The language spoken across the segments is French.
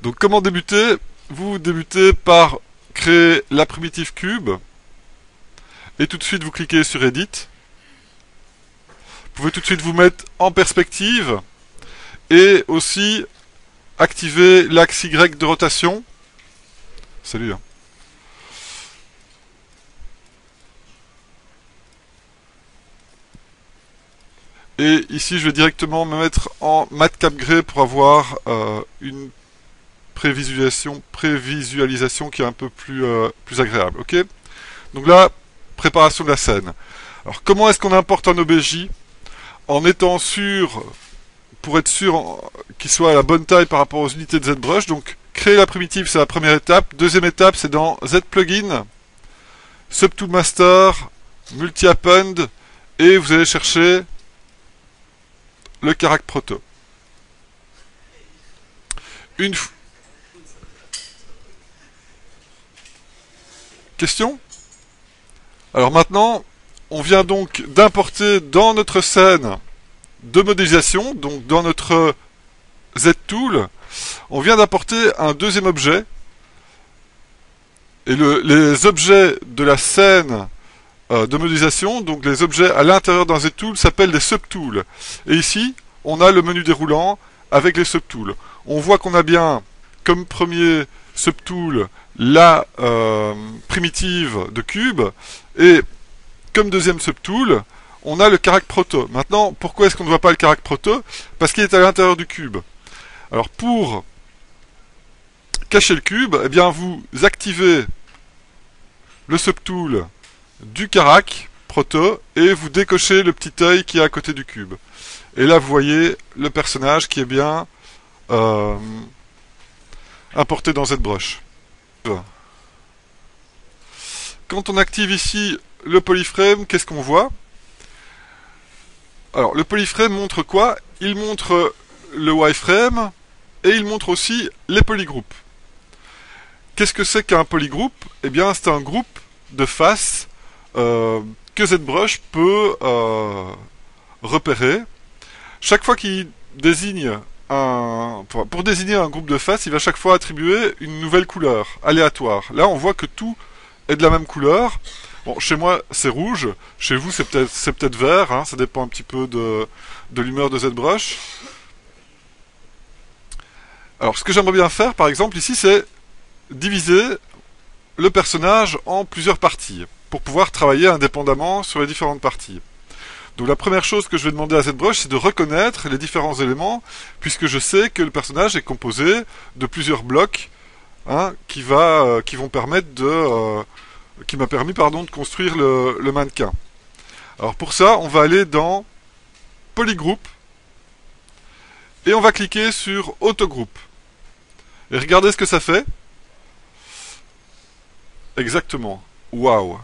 Donc comment débuter? Vous débutez par créer la primitive cube et tout de suite vous cliquez sur Edit. Vous pouvez tout de suite vous mettre en perspective et aussi activer l'axe Y de rotation. Salut. Et ici, je vais directement me mettre en Matcap Gray pour avoir une prévisualisation qui est un peu plus agréable. Ok. Donc là, préparation de la scène. Alors, comment est-ce qu'on importe un OBJ en étant sûr, pour être sûr qu'il soit à la bonne taille par rapport aux unités de ZBrush. Donc, créer la primitive, c'est la première étape. Deuxième étape, c'est dans ZPlugin, Subtool Master, Multi-Append, et vous allez chercher le Carac Proto. Question? Alors maintenant, on vient donc d'importer dans notre scène de modélisation, donc dans notre ZTool, on vient d'apporter un deuxième objet. Et les objets de la scène de modélisation, donc les objets à l'intérieur d'un ZTool, s'appellent des subtools. Et ici, on a le menu déroulant avec les subtools. On voit qu'on a bien comme premier subtool la primitive de cube, et comme deuxième subtool, on a le Carac Proto. Maintenant, pourquoi est-ce qu'on ne voit pas le Carac Proto? Parce qu'il est à l'intérieur du cube. Alors pour cacher le cube, eh bien vous activez le subtool du Carac Proto et vous décochez le petit œil qui est à côté du cube. Et là vous voyez le personnage qui est bien importé dans ZBrush. Quand on active ici le polyframe, qu'est-ce qu'on voit? Alors le polyframe montre quoi? Il montre le wireframe et il montre aussi les polygroupes. Qu'est-ce que c'est qu'un polygroupe? Eh bien c'est un groupe de faces que ZBrush peut repérer. Chaque fois qu'il désigne pour désigner un groupe de faces, il va chaque fois attribuer une nouvelle couleur aléatoire. Là on voit que tout est de la même couleur. Bon, chez moi c'est rouge, chez vous c'est peut-être vert, hein, ça dépend un petit peu de l'humeur de ZBrush. Alors ce que j'aimerais bien faire par exemple ici, c'est diviser le personnage en plusieurs parties pour pouvoir travailler indépendamment sur les différentes parties. Donc la première chose que je vais demander à ZBrush, c'est de reconnaître les différents éléments, puisque je sais que le personnage est composé de plusieurs blocs, hein, qui vont permettre qui m'a permis de construire le mannequin. Alors pour ça, on va aller dans Polygroup et on va cliquer sur Autogroup. Et regardez ce que ça fait. Exactement. Waouh.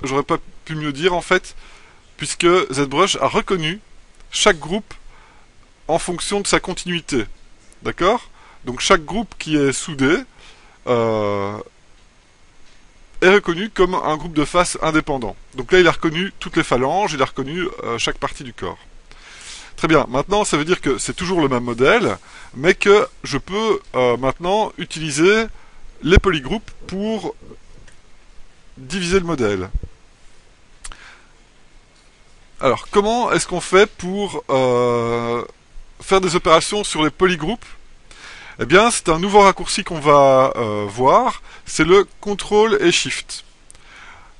J'aurais pas pu mieux dire en fait, puisque ZBrush a reconnu chaque groupe en fonction de sa continuité. D'accord? Donc chaque groupe qui est soudé est reconnu comme un groupe de faces indépendant. Donc là, il a reconnu toutes les phalanges, il a reconnu chaque partie du corps. Très bien, maintenant, ça veut dire que c'est toujours le même modèle, mais que je peux maintenant utiliser les polygroupes pour diviser le modèle. Alors, comment est-ce qu'on fait pour faire des opérations sur les polygroupes? Eh bien, c'est un nouveau raccourci qu'on va voir, c'est le CTRL et SHIFT.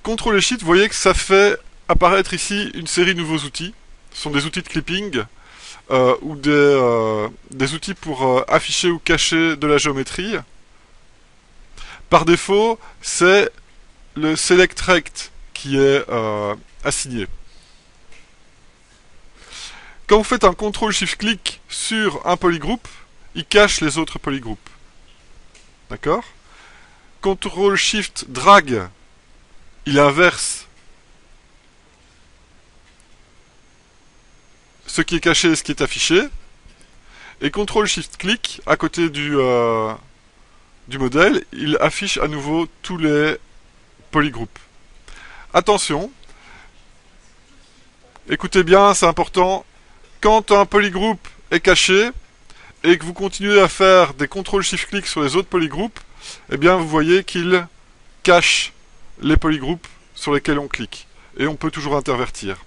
CTRL et SHIFT, vous voyez que ça fait apparaître ici une série de nouveaux outils. Ce sont des outils de clipping ou des outils pour afficher ou cacher de la géométrie. Par défaut, c'est le Select Rect qui est assigné. Quand vous faites un CTRL-SHIFT-clic sur un polygroupe, il cache les autres polygroupes. D'accord? CTRL-SHIFT-drag, il inverse ce qui est caché et ce qui est affiché. Et CTRL-SHIFT-clic, à côté du modèle, il affiche à nouveau tous les polygroupes. Attention, écoutez bien, c'est important, quand un polygroupe est caché, et que vous continuez à faire des CTRL-SHIFT-clic sur les autres polygroupes, eh bien vous voyez qu'il cache les polygroupes sur lesquels on clique. Et on peut toujours intervertir.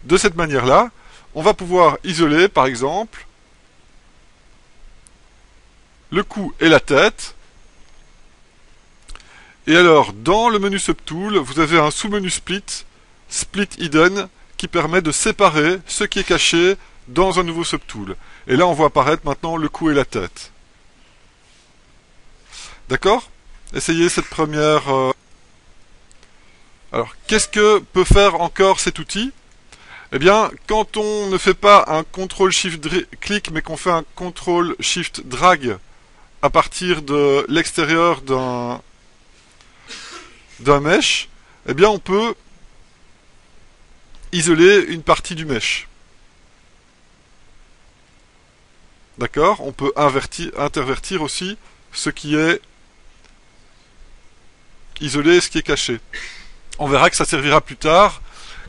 De cette manière-là, on va pouvoir isoler, par exemple, le cou et la tête. Et alors, dans le menu Subtool, vous avez un sous-menu Split, Split Hidden, qui permet de séparer ce qui est caché dans un nouveau Subtool. Et là, on voit apparaître maintenant le cou et la tête. D'accord? Essayez cette première... Alors, qu'est-ce que peut faire encore cet outil? Eh bien, quand on ne fait pas un CTRL-SHIFT-clic, mais qu'on fait un CTRL-SHIFT-drag à partir de l'extérieur d'un mesh, eh bien, on peut isoler une partie du mesh. D'accord? On peut intervertir aussi ce qui est isolé, ce qui est caché. On verra que ça servira plus tard,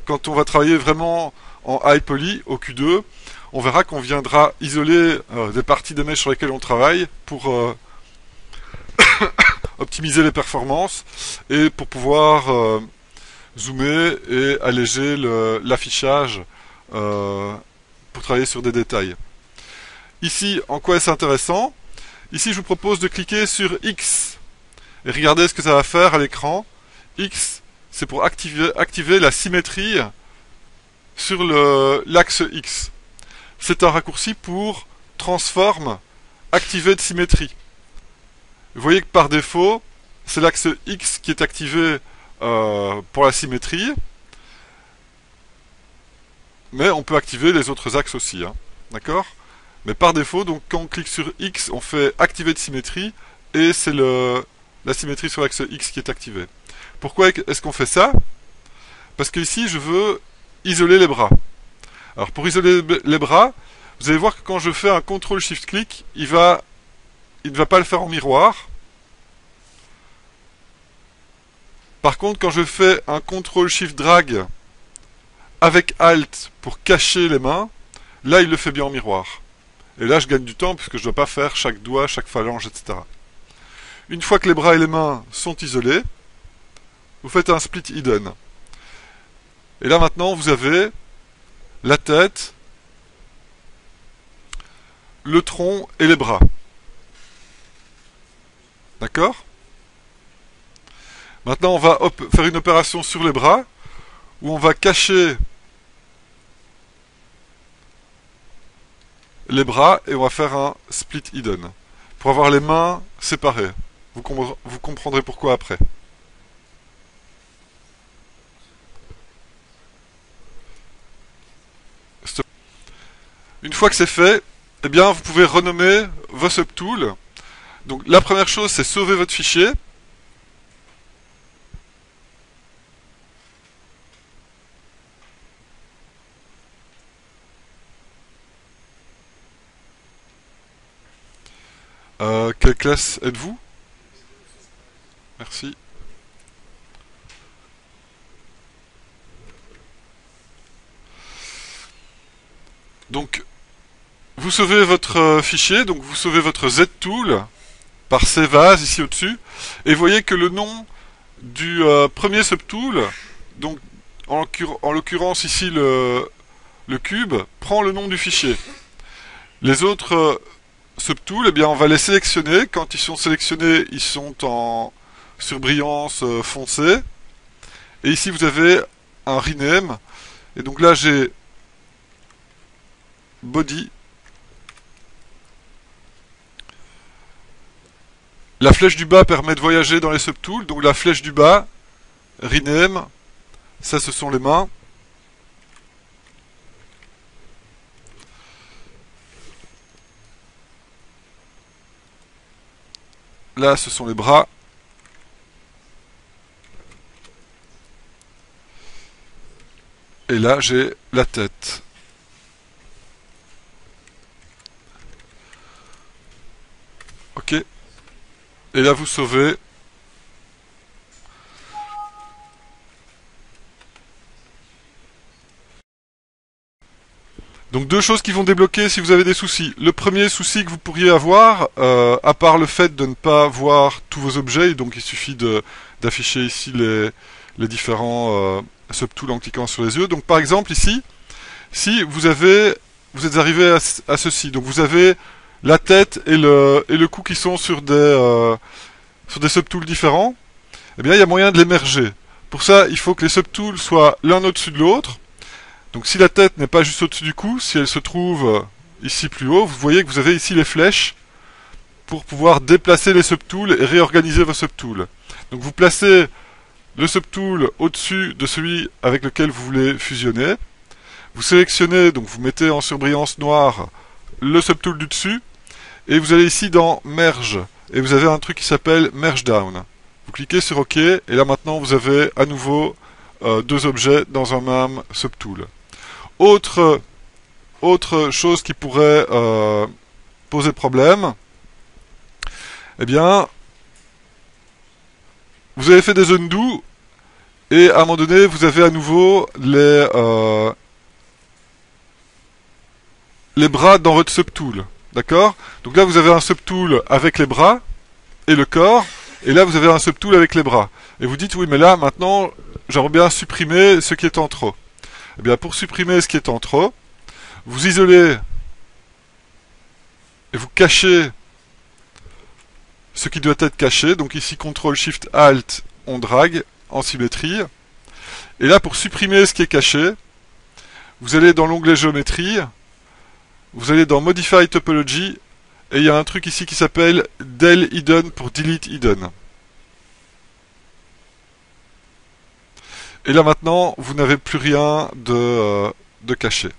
quand on va travailler vraiment en high poly, au Q2, on verra qu'on viendra isoler des parties des meshs sur lesquelles on travaille pour optimiser les performances et pour pouvoir zoomer et alléger l'affichage pour travailler sur des détails. Ici, en quoi est-ce intéressant? Ici, je vous propose de cliquer sur X et regardez ce que ça va faire à l'écran. X, c'est pour activer la symétrie sur l'axe X. C'est un raccourci pour transform activer de symétrie. Vous voyez que par défaut, c'est l'axe X qui est activé pour la symétrie, mais on peut activer les autres axes aussi, hein. D'accord? Mais par défaut, donc quand on clique sur X, on fait activer de symétrie, et c'est la symétrie sur l'axe X qui est activée. Pourquoi est-ce qu'on fait ça? Parce que ici, je veux isoler les bras. Alors pour isoler les bras, vous allez voir que quand je fais un CTRL-SHIFT-clic, il ne va pas le faire en miroir. Par contre, quand je fais un CTRL-SHIFT-drag avec Alt pour cacher les mains, là il le fait bien en miroir. Et là je gagne du temps puisque je ne dois pas faire chaque doigt, chaque phalange, etc. Une fois que les bras et les mains sont isolés, vous faites un split hidden. Et là maintenant vous avez la tête, le tronc et les bras. D'accord? Maintenant on va faire une opération sur les bras où on va cacher les bras et on va faire un split hidden pour avoir les mains séparées. Vous comprendrez pourquoi après. Une fois que c'est fait, eh bien vous pouvez renommer vos subtools. Donc la première chose, c'est sauver votre fichier. Quelle classe êtes-vous? Merci. Donc, vous sauvez votre fichier, donc vous sauvez votre Z-Tool par Save As ici au-dessus, et vous voyez que le nom du premier subtool, donc en l'occurrence ici le cube, prend le nom du fichier. Les autres subtools, eh bien on va les sélectionner. Quand ils sont sélectionnés, ils sont en surbrillance foncée. Et ici vous avez un rename. Et donc là j'ai body. La flèche du bas permet de voyager dans les subtools. Donc la flèche du bas, rename, ça ce sont les mains. Là ce sont les bras. Et là j'ai la tête. Ok. Et là vous sauvez. Donc deux choses qui vont débloquer si vous avez des soucis. Le premier souci que vous pourriez avoir, à part le fait de ne pas voir tous vos objets, donc il suffit d'afficher ici les différents subtools en cliquant sur les yeux. Donc par exemple ici, si vous êtes arrivé à ceci, donc vous avez la tête et le cou qui sont sur des subtools différents, eh bien il y a moyen de les merger. Pour ça, il faut que les subtools soient l'un au-dessus de l'autre. Donc si la tête n'est pas juste au-dessus du cou, si elle se trouve ici plus haut, vous voyez que vous avez ici les flèches pour pouvoir déplacer les subtools et réorganiser vos subtools. Donc vous placez le subtool au-dessus de celui avec lequel vous voulez fusionner. Vous sélectionnez, donc vous mettez en surbrillance noire le subtool du dessus, et vous allez ici dans Merge, et vous avez un truc qui s'appelle Merge Down. Vous cliquez sur OK, et là maintenant vous avez à nouveau deux objets dans un même subtool. Autre chose qui pourrait poser problème, eh bien, vous avez fait des undo, et à un moment donné, vous avez à nouveau les bras dans votre subtool. D'accord? Donc là, vous avez un subtool avec les bras et le corps, et là, vous avez un subtool avec les bras. Et vous dites, oui, mais là, maintenant, j'aimerais bien supprimer ce qui est en trop. Eh bien, pour supprimer ce qui est en trop, vous isolez et vous cachez ce qui doit être caché. Donc ici, CTRL-SHIFT-ALT, on drague en symétrie. Et là, pour supprimer ce qui est caché, vous allez dans l'onglet Géométrie, vous allez dans Modify Topology, et il y a un truc ici qui s'appelle Del Hidden pour Delete Hidden. Et là maintenant, vous n'avez plus rien de caché.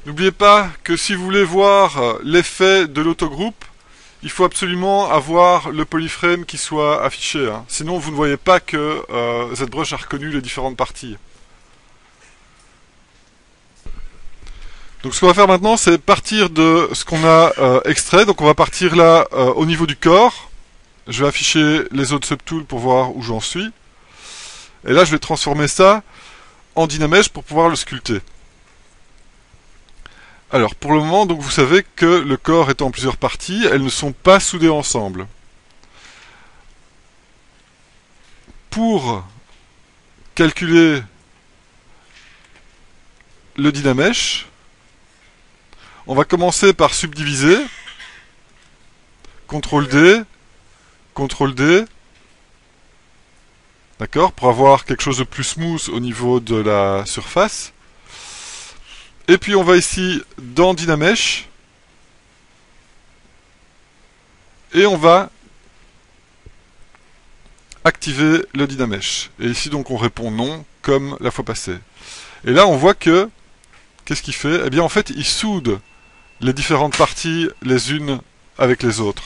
N'oubliez pas que si vous voulez voir l'effet de l'autogroupe, il faut absolument avoir le polyframe qui soit affiché. Hein. Sinon, vous ne voyez pas que ZBrush a reconnu les différentes parties. Donc ce qu'on va faire maintenant, c'est partir de ce qu'on a extrait. Donc on va partir là au niveau du corps. Je vais afficher les autres subtools pour voir où j'en suis. Et là, je vais transformer ça en Dynamesh pour pouvoir le sculpter. Alors, pour le moment, donc vous savez que le corps est en plusieurs parties, elles ne sont pas soudées ensemble. Pour calculer le Dynamesh, on va commencer par subdiviser. CTRL-D, CTRL-D. D'accord? Pour avoir quelque chose de plus smooth au niveau de la surface. Et puis on va ici dans Dynamesh. Et on va activer le Dynamesh. Et ici donc on répond non, comme la fois passée. Et là on voit que, qu'est-ce qu'il fait? Eh bien en fait il soude les différentes parties les unes avec les autres.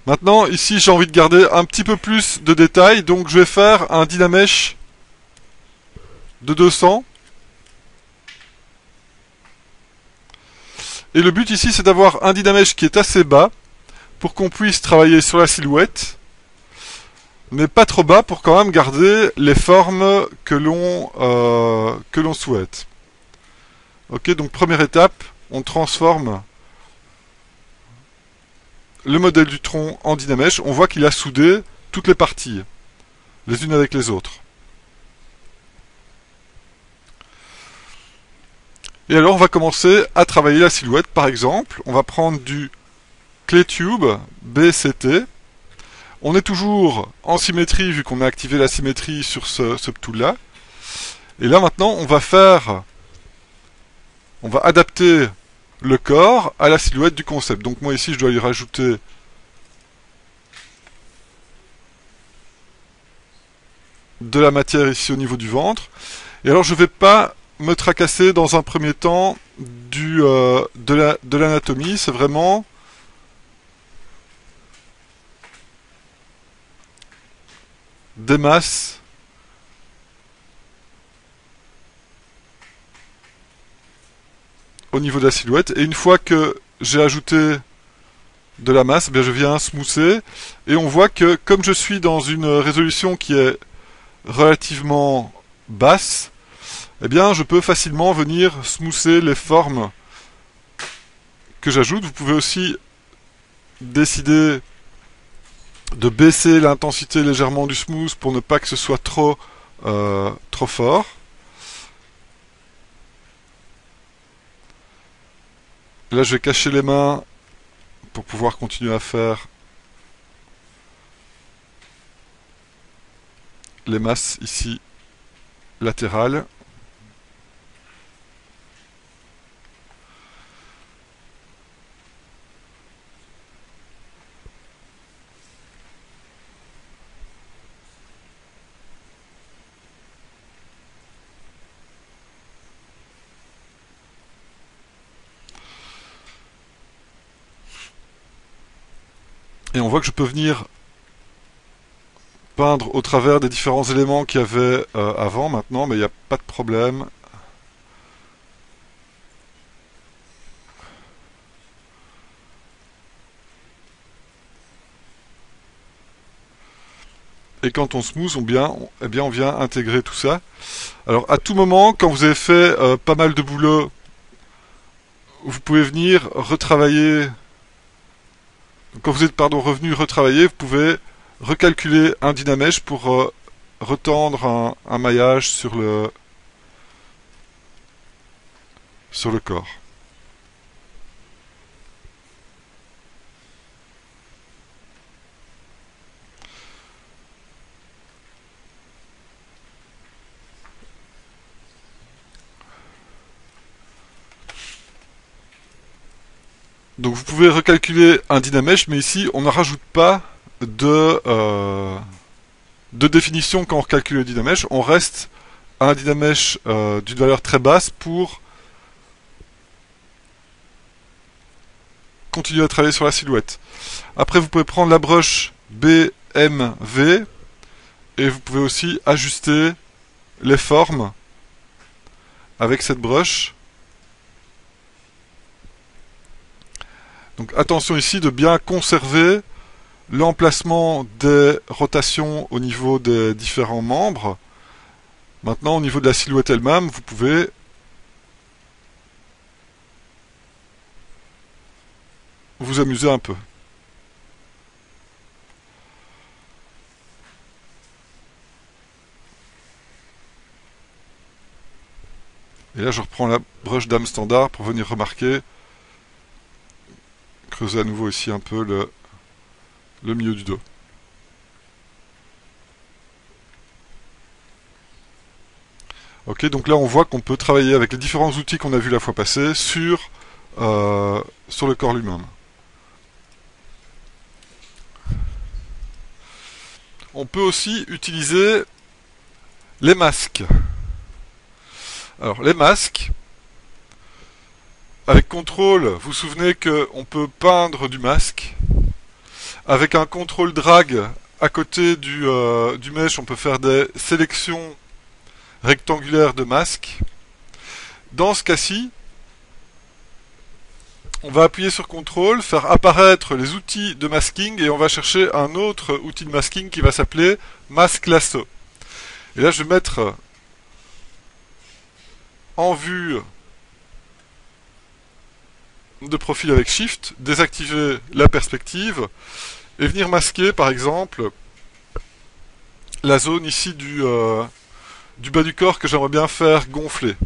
Maintenant, ici, j'ai envie de garder un petit peu plus de détails, donc je vais faire un Dynamesh de 200. Et le but ici, c'est d'avoir un Dynamesh qui est assez bas pour qu'on puisse travailler sur la silhouette, mais pas trop bas pour quand même garder les formes que l'on souhaite. Ok, donc première étape, on transforme le modèle du tronc en Dynamesh. On voit qu'il a soudé toutes les parties, les unes avec les autres. Et alors on va commencer à travailler la silhouette. Par exemple, on va prendre du Clay Tube BCT. On est toujours en symétrie vu qu'on a activé la symétrie sur ce tool là. Et là maintenant on va adapter le corps à la silhouette du concept. Donc moi ici je dois lui rajouter de la matière ici au niveau du ventre. Et alors je ne vais pas me tracasser dans un premier temps de l'anatomie, c'est vraiment des masses au niveau de la silhouette. Et une fois que j'ai ajouté de la masse, eh bien je viens smoother, et on voit que comme je suis dans une résolution qui est relativement basse, eh bien je peux facilement venir smoother les formes que j'ajoute. Vous pouvez aussi décider de baisser l'intensité légèrement du smooth pour ne pas que ce soit trop fort. Là je vais cacher les mains pour pouvoir continuer à faire les masses ici latérales. Et on voit que je peux venir peindre au travers des différents éléments qu'il y avait avant maintenant, mais il n'y a pas de problème. Et quand on smooth, eh bien, on vient intégrer tout ça. Alors à tout moment, quand vous avez fait pas mal de boulot, vous pouvez venir retravailler. Quand vous êtes revenu retravailler, vous pouvez recalculer un Dynamesh pour retendre un maillage sur le corps. Donc vous pouvez recalculer un Dynamesh, mais ici on ne rajoute pas de définition quand on recalcule le Dynamesh. On reste à un Dynamesh d'une valeur très basse pour continuer à travailler sur la silhouette. Après vous pouvez prendre la broche BMV et vous pouvez aussi ajuster les formes avec cette broche. Donc attention ici de bien conserver l'emplacement des rotations au niveau des différents membres. Maintenant, au niveau de la silhouette elle-même, vous pouvez vous amuser un peu. Et là, je reprends la broche dame standard pour venir remarquer, creuser à nouveau ici un peu le milieu du dos. Ok, donc là on voit qu'on peut travailler avec les différents outils qu'on a vus la fois passée sur le corps lui-même. On peut aussi utiliser les masques. Alors les masques, avec contrôle, vous vous souvenez qu'on peut peindre du masque. Avec un contrôle drag à côté du mesh, on peut faire des sélections rectangulaires de masques. Dans ce cas-ci, on va appuyer sur CTRL, faire apparaître les outils de masking et on va chercher un autre outil de masking qui va s'appeler Mask Lasso. Et là, je vais mettre en vue de profil avec Shift, désactiver la perspective et venir masquer par exemple la zone ici du bas du corps que j'aimerais bien faire gonfler.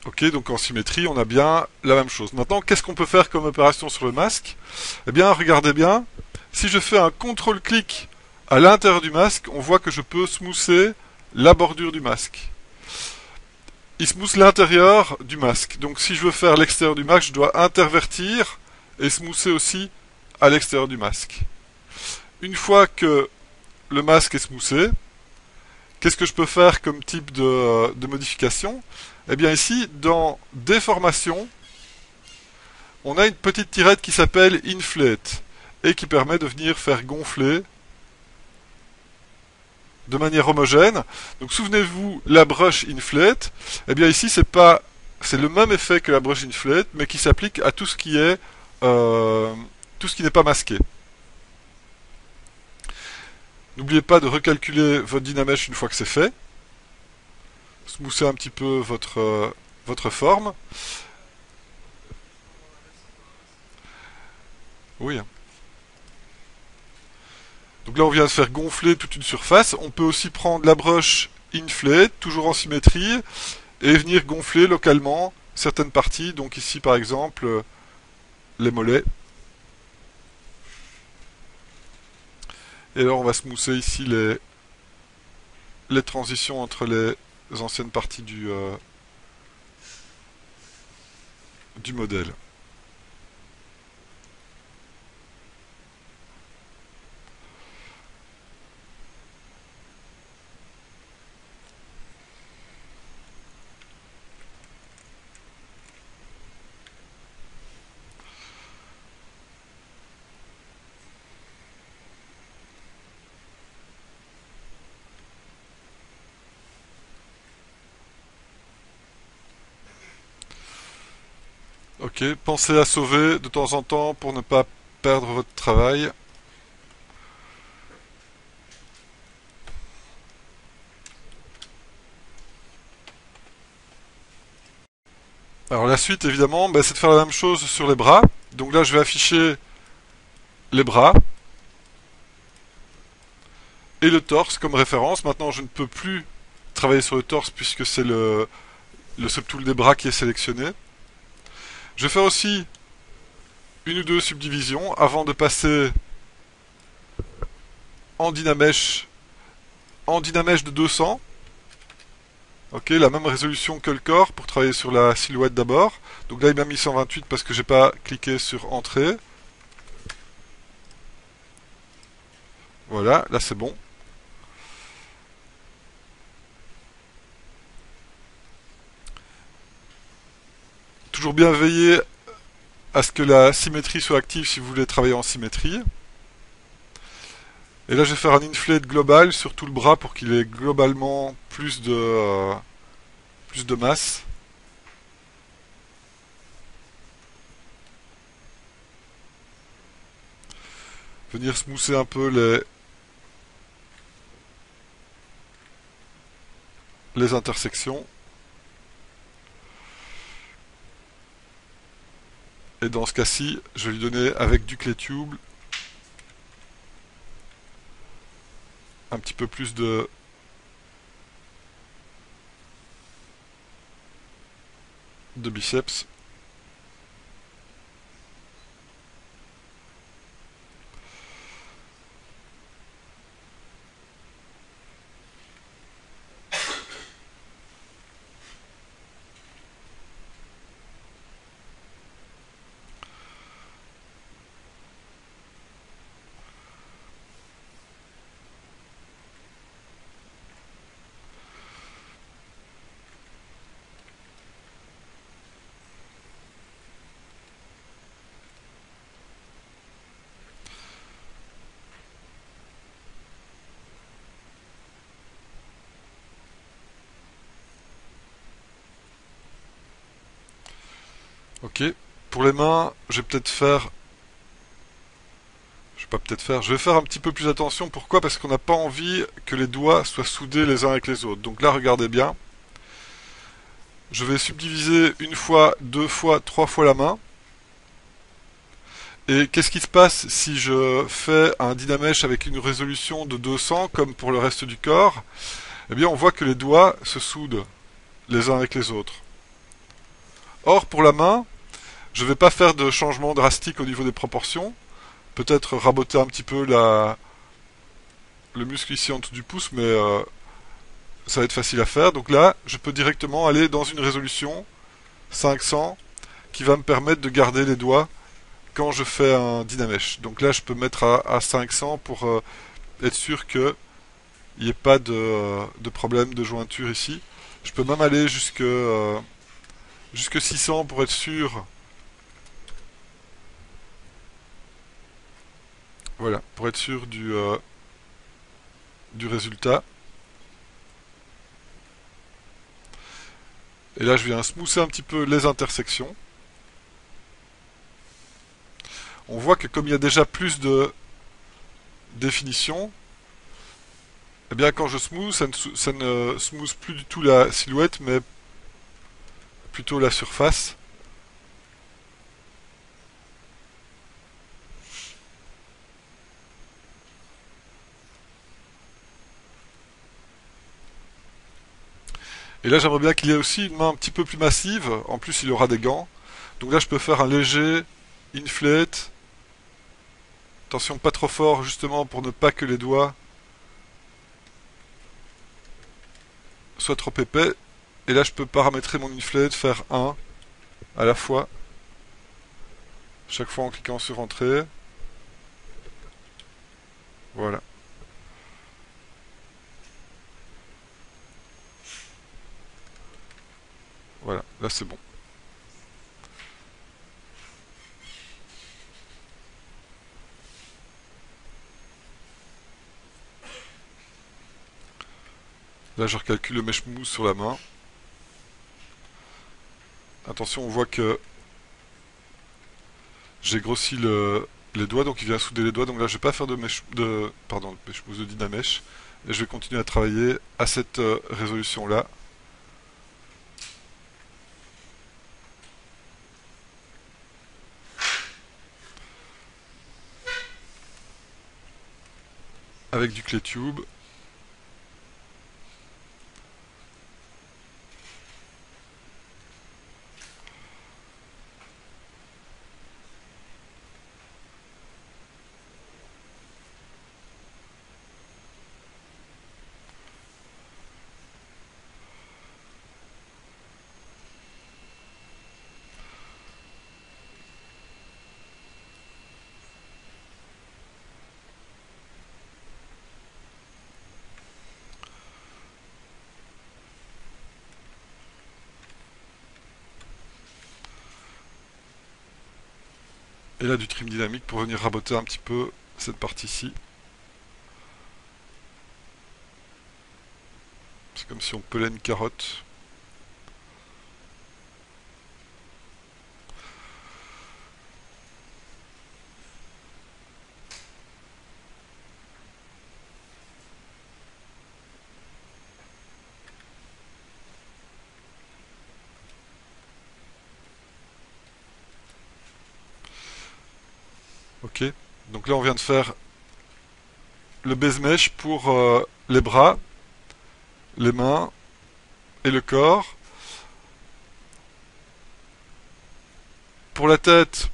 Ok, donc en symétrie, on a bien la même chose. Maintenant, qu'est-ce qu'on peut faire comme opération sur le masque? Eh bien, regardez bien, si je fais un contrôle-clic à l'intérieur du masque, on voit que je peux smoother la bordure du masque. Il smooth l'intérieur du masque. Donc si je veux faire l'extérieur du masque, je dois intervertir et smoother aussi à l'extérieur du masque. Une fois que le masque est smoothé, qu'est-ce que je peux faire comme type de modification? Eh bien ici, dans Déformation, on a une petite tirette qui s'appelle Inflate et qui permet de venir faire gonfler de manière homogène. Donc souvenez-vous, la brush Inflate, eh bien ici c'est pas c'est le même effet que la brush inflate, mais qui s'applique à tout ce qui est tout ce qui n'est pas masqué. N'oubliez pas de recalculer votre Dynamesh une fois que c'est fait. Smoothez un petit peu votre forme. Oui. Donc là, on vient de faire gonfler toute une surface. On peut aussi prendre la brush inflate, toujours en symétrie, et venir gonfler localement certaines parties. Donc ici, par exemple, les mollets. Et alors, on va smoother ici les transitions entre les anciennes parties du modèle. Ok, pensez à sauver de temps en temps pour ne pas perdre votre travail. Alors la suite, évidemment, bah, c'est de faire la même chose sur les bras. Donc là, je vais afficher les bras et le torse comme référence. Maintenant, je ne peux plus travailler sur le torse puisque c'est le subtool des bras qui est sélectionné. Je vais faire aussi une ou deux subdivisions avant de passer en Dynamesh, de 200. Ok, la même résolution que le corps pour travailler sur la silhouette d'abord. Donc là, il m'a mis 128 parce que j'ai pas cliqué sur Entrée. Voilà, là c'est bon. Toujours bien veiller à ce que la symétrie soit active si vous voulez travailler en symétrie. Et là, je vais faire un inflate global sur tout le bras pour qu'il ait globalement plus de masse. Venir smoother un peu les intersections. Et dans ce cas-ci, je vais lui donner avec du clay tube un petit peu plus de biceps. Ok. Pour les mains, je vais peut-être faire... Je vais pas peut-être faire... Je vais faire un petit peu plus attention. Pourquoi? Parce qu'on n'a pas envie que les doigts soient soudés les uns avec les autres. Donc là, regardez bien. Je vais subdiviser une fois, deux fois, trois fois la main. Et qu'est-ce qui se passe si je fais un Dynamesh avec une résolution de 200 comme pour le reste du corps? Eh bien, on voit que les doigts se soudent les uns avec les autres. Or, pour la main, je ne vais pas faire de changement drastique au niveau des proportions. Peut-être raboter un petit peu le muscle ici en dessous du pouce, mais ça va être facile à faire. Donc là, je peux directement aller dans une résolution 500 qui va me permettre de garder les doigts quand je fais un Dynamesh. Donc là, je peux mettre à 500 pour être sûr qu'il n'y ait pas de problème de jointure ici. Je peux même aller jusque 600 pour être sûr. Voilà, pour être sûr du résultat. Et là je viens smoother un petit peu les intersections. On voit que comme il y a déjà plus de définition, eh bien quand je smooth, ça ne smooth plus du tout la silhouette, mais plutôt la surface. Et là j'aimerais bien qu'il y ait aussi une main un petit peu plus massive, en plus il aura des gants. Donc là je peux faire un léger inflate. Attention pas trop fort justement pour ne pas que les doigts soient trop épais. Et là je peux paramétrer mon inflate, faire un à la fois, chaque fois en cliquant sur entrée. Voilà. Voilà, là c'est bon. Là je recalcule le mesh mousse sur la main. Attention, on voit que j'ai grossi les doigts, donc il vient souder les doigts. Donc là je vais pas faire de mesh, pardon, de mesh mousse, de Dynamesh. Et je vais continuer à travailler à cette résolution là. Avec du clé tube. Et là du trim dynamique pour venir raboter un petit peu cette partie-ci. C'est comme si on pelait une carotte. Ok. Donc là on vient de faire le base mesh pour les bras, les mains et le corps. Pour la tête,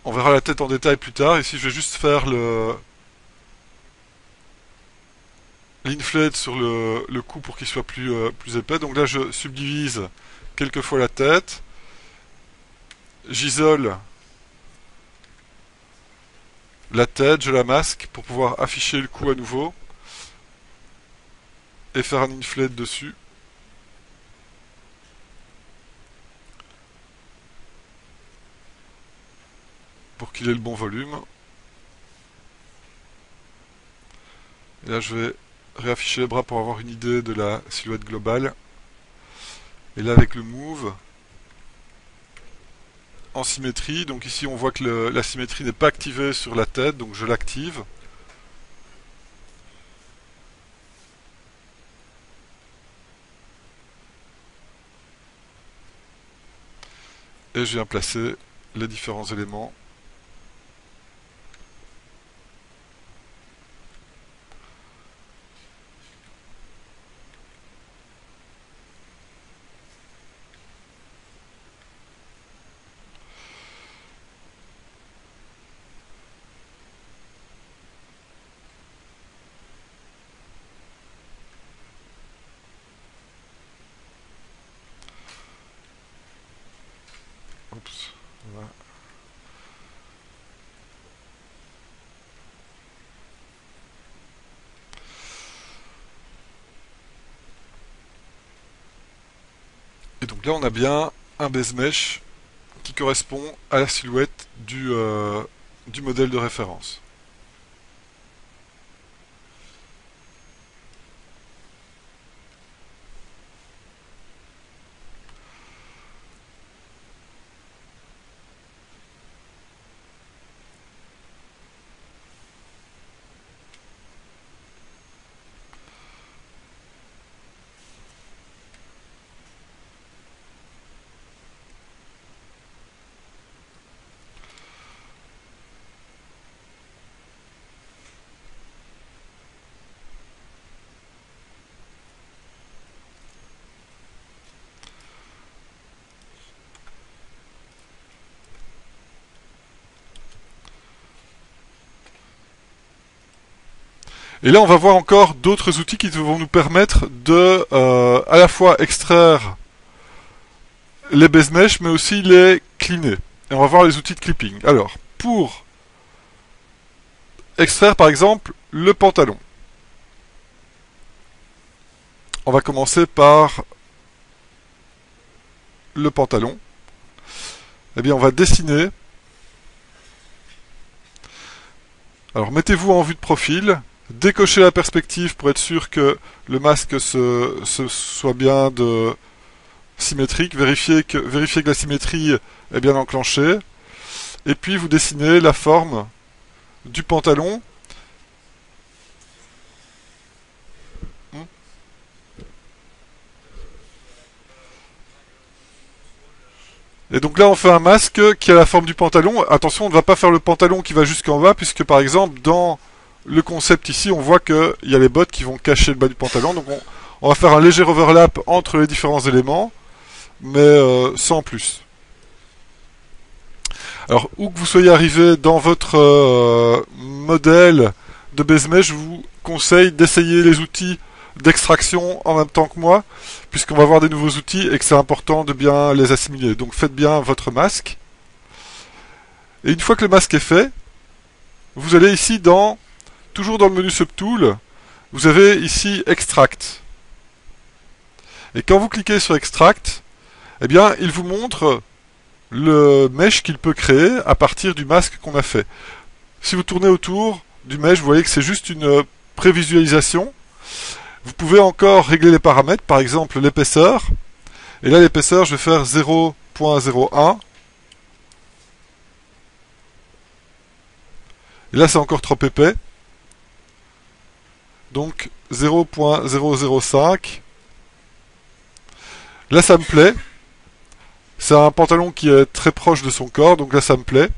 on verra la tête en détail plus tard. Ici je vais juste faire l'inflate sur le cou pour qu'il soit plus épais. Donc là je subdivise quelques fois la tête. J'isole la tête, je la masque pour pouvoir afficher le cou à nouveau. Et faire un inflate dessus. Pour qu'il ait le bon volume. Et là je vais réafficher les bras pour avoir une idée de la silhouette globale. Et là avec le move en symétrie, donc ici on voit que la symétrie n'est pas activée sur la tête, donc je l'active. Et je viens placer les différents éléments. Oups, voilà. Et donc là on a bien un base mesh qui correspond à la silhouette du modèle de référence. Et là, on va voir encore d'autres outils qui vont nous permettre de à la fois extraire les base mesh, mais aussi les cleaner. Et on va voir les outils de clipping. Alors, pour extraire par exemple le pantalon, on va commencer par le pantalon. Eh bien, on va dessiner. Alors, mettez-vous en vue de profil. Décochez la perspective pour être sûr que le masque soit bien symétrique. Vérifiez que la symétrie est bien enclenchée. Et puis, vous dessinez la forme du pantalon. Et donc là, on fait un masque qui a la forme du pantalon. Attention, on ne va pas faire le pantalon qui va jusqu'en bas, puisque par exemple, dans le concept ici, on voit qu'il y a les bottes qui vont cacher le bas du pantalon. Donc on va faire un léger overlap entre les différents éléments, mais sans plus. Alors, où que vous soyez arrivé dans votre modèle de base mesh, je vous conseille d'essayer les outils d'extraction en même temps que moi, puisqu'on va voir des nouveaux outils et que c'est important de bien les assimiler. Donc faites bien votre masque. Et une fois que le masque est fait, vous allez ici toujours dans le menu Subtool, vous avez ici Extract. Et quand vous cliquez sur Extract, eh bien, il vous montre le mesh qu'il peut créer à partir du masque qu'on a fait. Si vous tournez autour du mesh, vous voyez que c'est juste une prévisualisation. Vous pouvez encore régler les paramètres, par exemple l'épaisseur. Et là, l'épaisseur, je vais faire 0.01. Et là, c'est encore trop épais. Donc 0.005. Là, ça me plaît. C'est un pantalon qui est très proche de son corps, donc là, ça me plaît.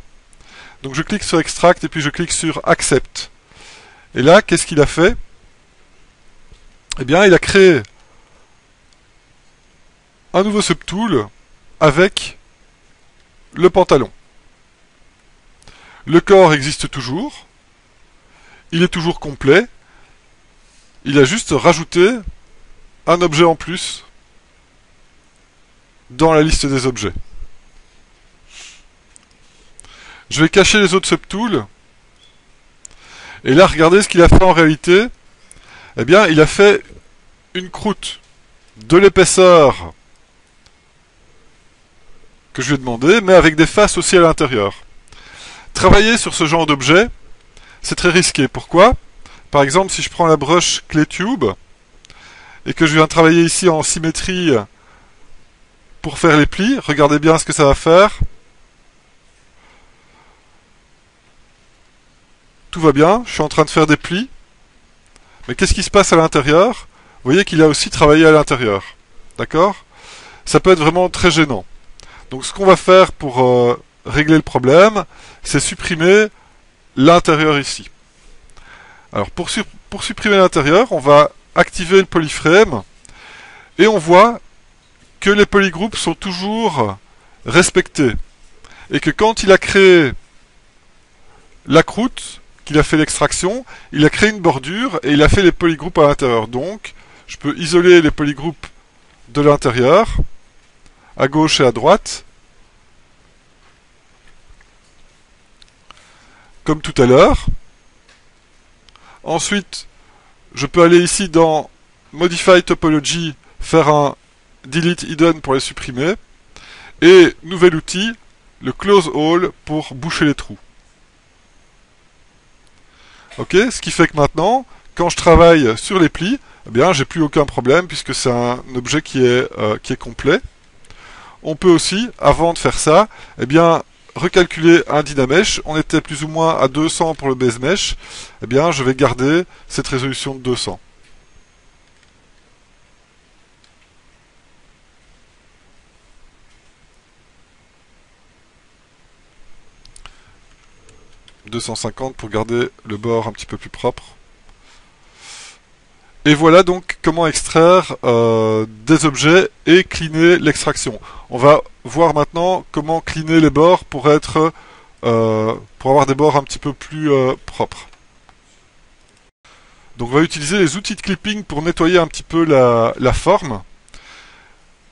Donc je clique sur Extract et puis je clique sur Accept. Et là, qu'est-ce qu'il a fait ? Eh bien, il a créé un nouveau subtool avec le pantalon. Le corps existe toujours. Il est toujours complet. Il a juste rajouté un objet en plus dans la liste des objets. Je vais cacher les autres subtools. Et là, regardez ce qu'il a fait en réalité. Eh bien, il a fait une croûte de l'épaisseur que je lui ai demandé, mais avec des faces aussi à l'intérieur. Travailler sur ce genre d'objet, c'est très risqué. Pourquoi ? Par exemple, si je prends la broche Clay Tube et que je viens travailler ici en symétrie pour faire les plis, regardez bien ce que ça va faire. Tout va bien, je suis en train de faire des plis. Mais qu'est-ce qui se passe à l'intérieur ? Vous voyez qu'il a aussi travaillé à l'intérieur. D'accord ? Ça peut être vraiment très gênant. Donc ce qu'on va faire pour régler le problème, c'est supprimer l'intérieur ici. Alors pour supprimer l'intérieur, on va activer le polyframe et on voit que les polygroupes sont toujours respectés. Et que quand il a créé la croûte, qu'il a fait l'extraction, il a créé une bordure et il a fait les polygroupes à l'intérieur. Donc, je peux isoler les polygroupes de l'intérieur, à gauche et à droite, comme tout à l'heure. Ensuite, je peux aller ici dans Modify Topology, faire un Delete Hidden pour les supprimer, et nouvel outil, le Close All pour boucher les trous. Ok, ce qui fait que maintenant, quand je travaille sur les plis, eh bien, j'ai plus aucun problème puisque c'est un objet qui est complet. On peut aussi, avant de faire ça, eh bien, recalculer un Dynamesh. On était plus ou moins à 200 pour le base mesh. Eh bien, je vais garder cette résolution de 200. « 250 pour garder le bord un petit peu plus propre. Et voilà donc comment extraire des objets et cleaner l'extraction. On va voir maintenant comment cleaner les bords pour avoir des bords un petit peu plus propres. Donc on va utiliser les outils de clipping pour nettoyer un petit peu la forme.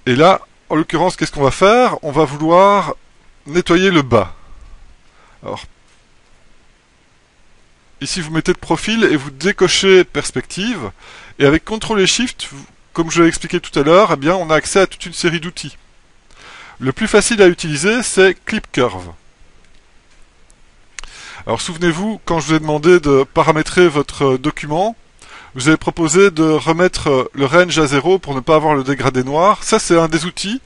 Et là, en l'occurrence, qu'est-ce qu'on va faire? On va vouloir nettoyer le bas. Alors, ici vous mettez de profil et vous décochez perspective. Et avec CTRL et SHIFT, comme je l'ai expliqué tout à l'heure, eh bien on a accès à toute une série d'outils. Le plus facile à utiliser, c'est Clip Curve. Alors souvenez-vous, quand je vous ai demandé de paramétrer votre document, vous avez proposé de remettre le range à 0 pour ne pas avoir le dégradé noir. Ça, c'est un des outils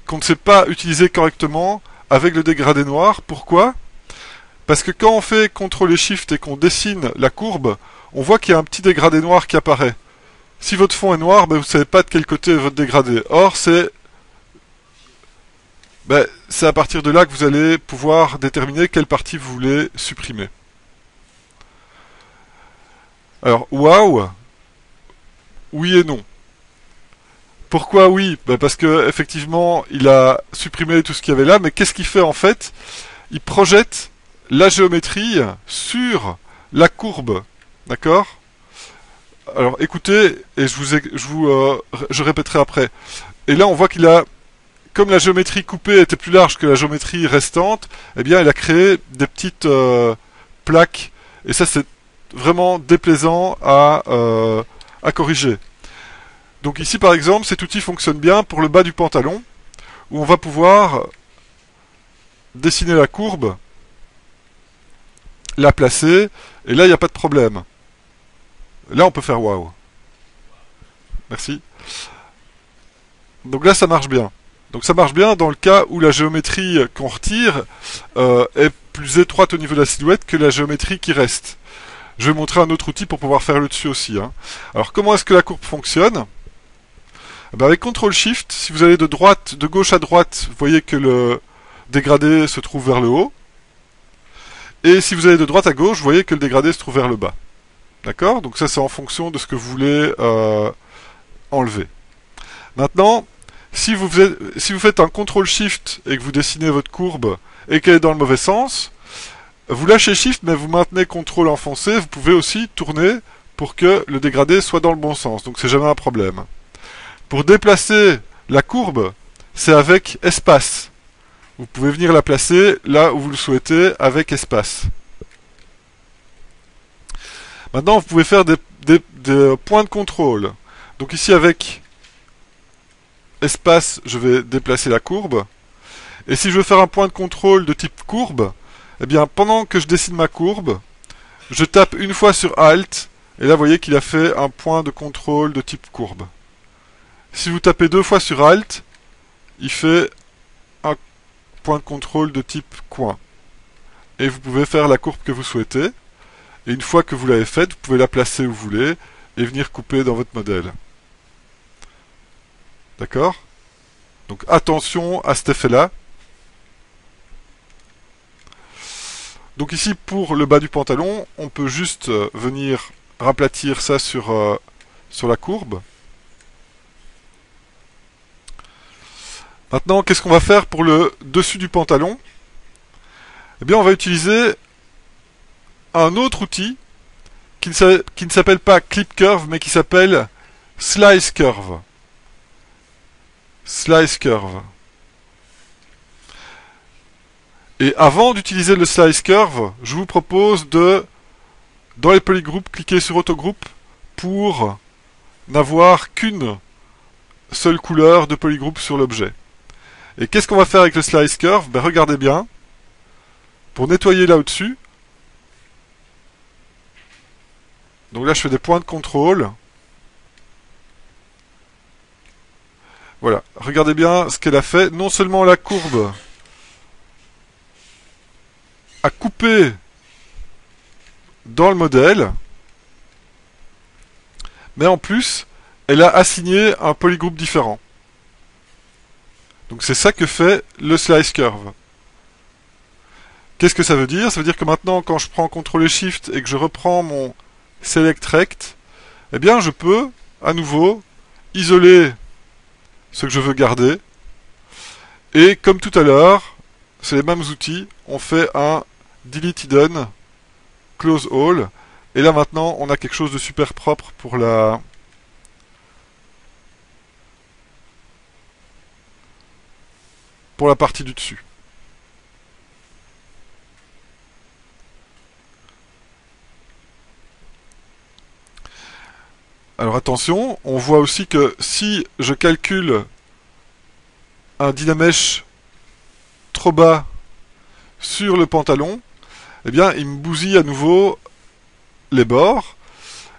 qu'on ne sait pas utiliser correctement avec le dégradé noir. Pourquoi? Parce que quand on fait CTRL et SHIFT et qu'on dessine la courbe, on voit qu'il y a un petit dégradé noir qui apparaît. Si votre fond est noir, ben vous ne savez pas de quel côté est votre dégradé. Or, c'est à partir de là que vous allez pouvoir déterminer quelle partie vous voulez supprimer. Alors, waouh, oui et non. Pourquoi oui? Parce que effectivement, il a supprimé tout ce qu'il y avait là, mais qu'est-ce qu'il fait en fait? Il projette la géométrie sur la courbe. D'accord? Alors écoutez, et je répéterai après. Et là, on voit qu'il a, comme la géométrie coupée était plus large que la géométrie restante, eh bien, il a créé des petites plaques. Et ça, c'est vraiment déplaisant à corriger. Donc ici, par exemple, cet outil fonctionne bien pour le bas du pantalon, où on va pouvoir dessiner la courbe, la placer, et là, il n'y a pas de problème. Là, on peut faire waouh. Merci. Donc là, ça marche bien. Donc ça marche bien dans le cas où la géométrie qu'on retire est plus étroite au niveau de la silhouette que la géométrie qui reste. Je vais montrer un autre outil pour pouvoir faire le dessus aussi. Alors comment est-ce que la courbe fonctionne? Avec CTRL-SHIFT, si vous allez de gauche à droite, vous voyez que le dégradé se trouve vers le haut. Et si vous allez de droite à gauche, vous voyez que le dégradé se trouve vers le bas. D'accord? Donc ça, c'est en fonction de ce que vous voulez enlever. Maintenant, si vous faites un CTRL-SHIFT et que vous dessinez votre courbe et qu'elle est dans le mauvais sens, vous lâchez SHIFT, mais vous maintenez CTRL enfoncé. Vous pouvez aussi tourner pour que le dégradé soit dans le bon sens. Donc c'est jamais un problème. Pour déplacer la courbe, c'est avec espace. Vous pouvez venir la placer là où vous le souhaitez avec espace. Maintenant, vous pouvez faire des points de contrôle. Donc ici, avec espace, je vais déplacer la courbe. Et si je veux faire un point de contrôle de type courbe, eh bien, pendant que je dessine ma courbe, je tape une fois sur Alt, et là, vous voyez qu'il a fait un point de contrôle de type courbe. Si vous tapez deux fois sur Alt, il fait un point de contrôle de type coin. Et vous pouvez faire la courbe que vous souhaitez. Et une fois que vous l'avez faite, vous pouvez la placer où vous voulez et venir couper dans votre modèle. D'accord? Donc attention à cet effet-là. Donc ici, pour le bas du pantalon, on peut juste venir raplatir ça sur la courbe. Maintenant, qu'est-ce qu'on va faire pour le dessus du pantalon? Eh bien, on va utiliser un autre outil qui ne s'appelle pas Clip Curve, mais qui s'appelle Slice Curve. Slice Curve. Et avant d'utiliser le Slice Curve, je vous propose dans les polygroupes, cliquer sur Autogroupe pour n'avoir qu'une seule couleur de polygroupe sur l'objet. Et qu'est-ce qu'on va faire avec le Slice Curve? Regardez bien. Pour nettoyer là au-dessus, donc là je fais des points de contrôle. Voilà, regardez bien ce qu'elle a fait. Non seulement la courbe a coupé dans le modèle, mais en plus, elle a assigné un polygroupe différent. Donc c'est ça que fait le Slice Curve. Qu'est-ce que ça veut dire? Ça veut dire que maintenant, quand je prends CTRL et SHIFT et que je reprends mon Select Rect, eh bien je peux, à nouveau, isoler ce que je veux garder. Et comme tout à l'heure, c'est les mêmes outils, on fait un Delete Hidden, Close All, Et là maintenant, on a quelque chose de super propre pour la partie du dessus. Alors attention, on voit aussi que si je calcule un Dynamesh trop bas sur le pantalon, eh bien il me bousille à nouveau les bords.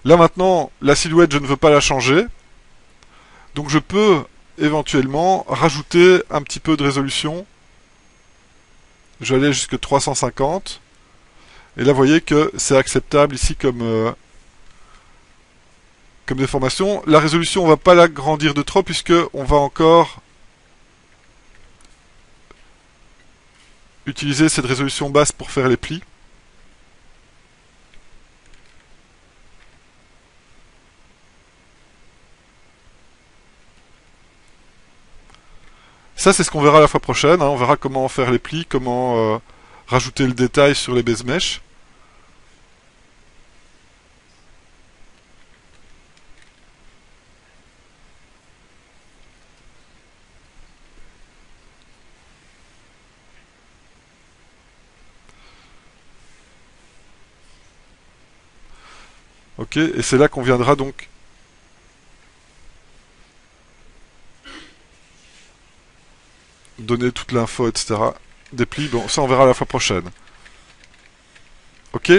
Là maintenant, la silhouette, je ne veux pas la changer. Donc je peux éventuellement rajouter un petit peu de résolution. Je vais aller jusqu'à 350. Et là, vous voyez que c'est acceptable ici comme déformation. La résolution, on ne va pas l'agrandir de trop puisque on va encore utiliser cette résolution basse pour faire les plis. Ça, c'est ce qu'on verra la fois prochaine. On verra comment faire les plis, comment rajouter le détail sur les base mesh. Ok, et c'est là qu'on viendra donc donner toute l'info, etc. Des plis, bon, ça on verra la fois prochaine. Ok?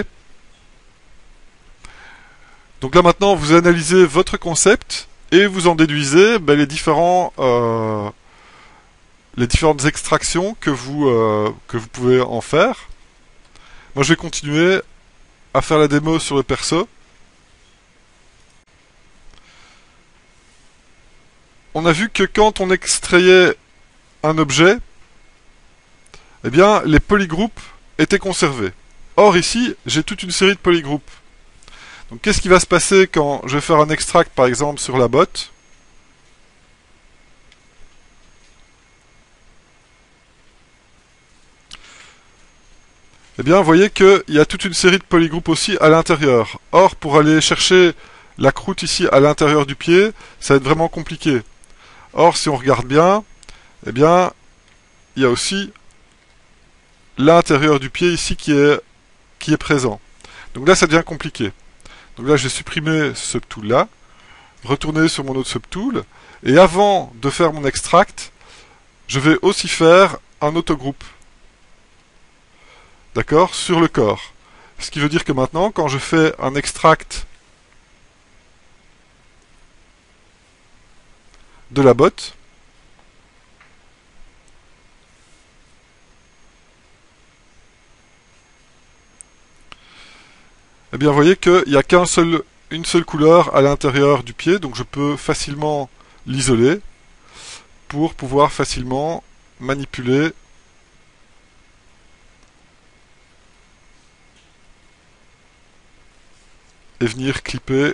Donc là maintenant, vous analysez votre concept et vous en déduisez les différentes extractions que vous pouvez en faire. Moi je vais continuer à faire la démo sur le perso. On a vu que quand on extrayait un objet, eh bien, les polygroupes étaient conservés. Or, ici, j'ai toute une série de polygroupes. Donc, qu'est-ce qui va se passer quand je vais faire un extract, par exemple, sur la botte? Eh bien, vous voyez qu'il y a toute une série de polygroupes aussi à l'intérieur. Or, pour aller chercher la croûte ici à l'intérieur du pied, ça va être vraiment compliqué. Or, si on regarde bien, eh bien, il y a aussi l'intérieur du pied ici qui est présent. Donc là, ça devient compliqué. Donc là, je vais supprimer ce subtool là, retourner sur mon autre subtool, et avant de faire mon extract, je vais aussi faire un autogroupe. D'accord? Sur le corps. Ce qui veut dire que maintenant, quand je fais un extract de la botte, eh bien, vous voyez qu'il n'y a une seule couleur à l'intérieur du pied, donc je peux facilement l'isoler pour pouvoir facilement manipuler et venir clipper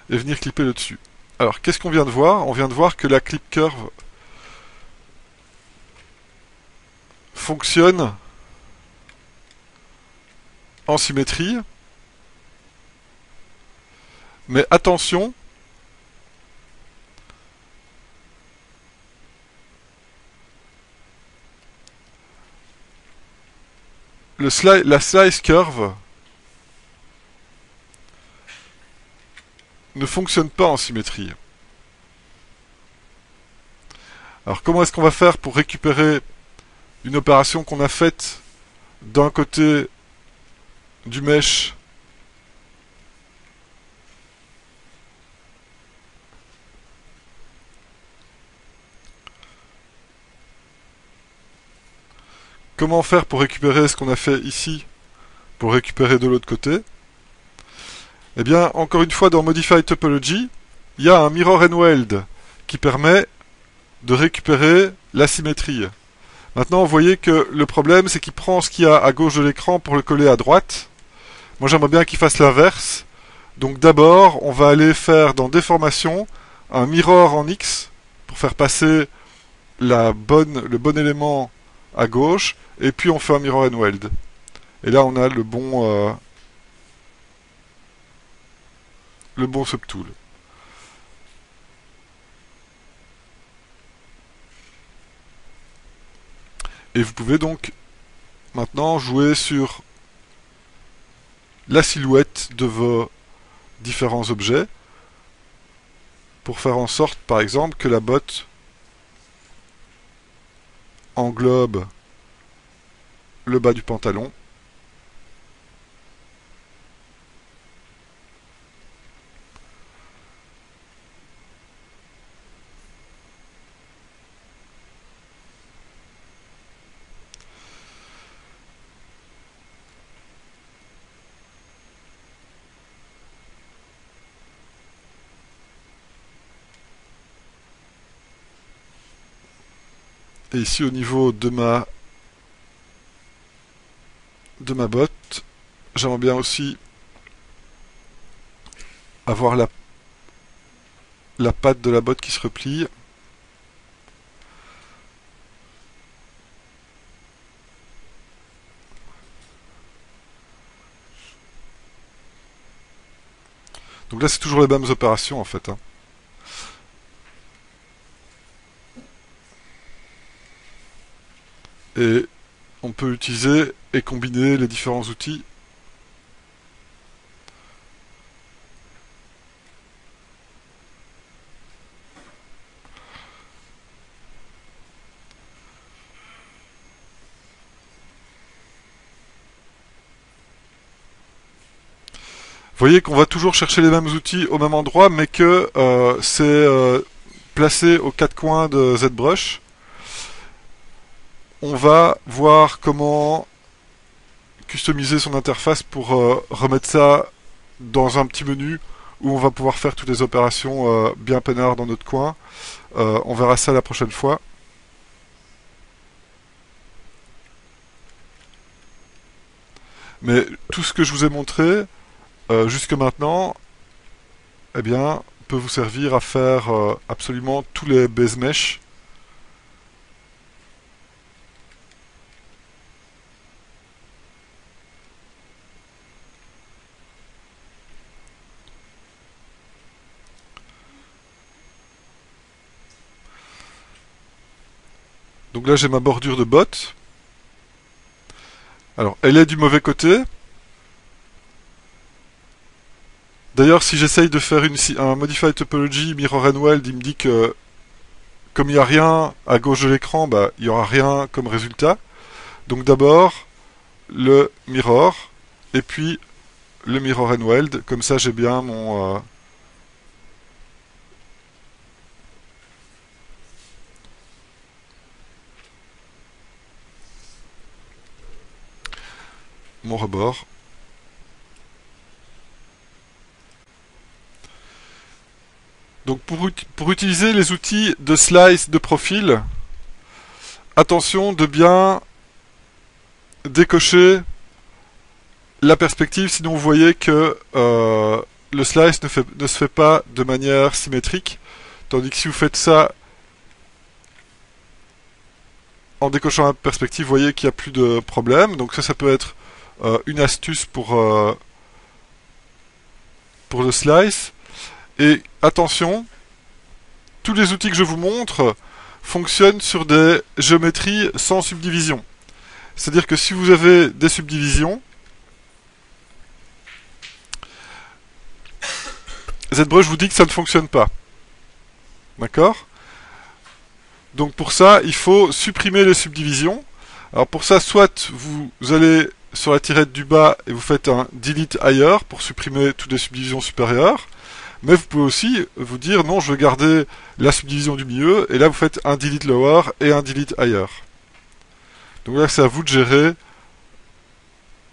le dessus. Alors, qu'est-ce qu'on vient de voir? On vient de voir que la clip curve fonctionne en symétrie. Mais attention, la slice curve ne fonctionne pas en symétrie. Alors comment est-ce qu'on va faire pour récupérer une opération qu'on a faite d'un côté du mesh Comment faire pour récupérer ce qu'on a fait ici pour récupérer de l'autre côté? Eh bien, encore une fois, dans Modify Topology, il y a un Mirror and Weld qui permet de récupérer la symétrie. Maintenant, vous voyez que le problème, c'est qu'il prend ce qu'il y a à gauche de l'écran pour le coller à droite. Moi, j'aimerais bien qu'il fasse l'inverse. Donc d'abord, on va aller faire dans Déformation un Mirror en X pour faire passer le bon élément à gauche, et puis on fait un mirror and weld. Et là on a le bon subtool. Et vous pouvez donc maintenant jouer sur la silhouette de vos différents objets pour faire en sorte, par exemple, que la botte englobe le bas du pantalon. Et ici au niveau de ma botte, j'aimerais bien aussi avoir la patte de la botte qui se replie. Donc là c'est toujours les mêmes opérations en fait, hein. Et on peut utiliser et combiner les différents outils. Vous voyez qu'on va toujours chercher les mêmes outils au même endroit, mais que c'est placé aux quatre coins de ZBrush. On va voir comment customiser son interface pour remettre ça dans un petit menu où on va pouvoir faire toutes les opérations bien peinard dans notre coin. On verra ça la prochaine fois. Mais tout ce que je vous ai montré jusque maintenant, eh bien, peut vous servir à faire absolument tous les base mesh. Donc là j'ai ma bordure de botte. Alors elle est du mauvais côté. D'ailleurs si j'essaye de faire un Modify Topology Mirror and Weld, il me dit que comme il n'y a rien à gauche de l'écran, bah, il n'y aura rien comme résultat. Donc d'abord le mirror et puis le Mirror and Weld. Comme ça j'ai bien mon rebord. Donc pour utiliser les outils de slice de profil, attention de bien décocher la perspective, sinon vous voyez que le slice ne se fait pas de manière symétrique, tandis que si vous faites ça en décochant la perspective, vous voyez qu'il n'y a plus de problème. Donc ça peut être une astuce pour le slice. Et attention, tous les outils que je vous montre fonctionnent sur des géométries sans subdivision. C'est-à-dire que si vous avez des subdivisions, ZBrush vous dit que ça ne fonctionne pas. D'accord? Donc pour ça, il faut supprimer les subdivisions. Alors pour ça, soit vous allez sur la tirette du bas et vous faites un delete ailleurs pour supprimer toutes les subdivisions supérieures. Mais vous pouvez aussi vous dire non, je veux garder la subdivision du milieu, et là vous faites un delete lower et un delete higher. Donc là c'est à vous de gérer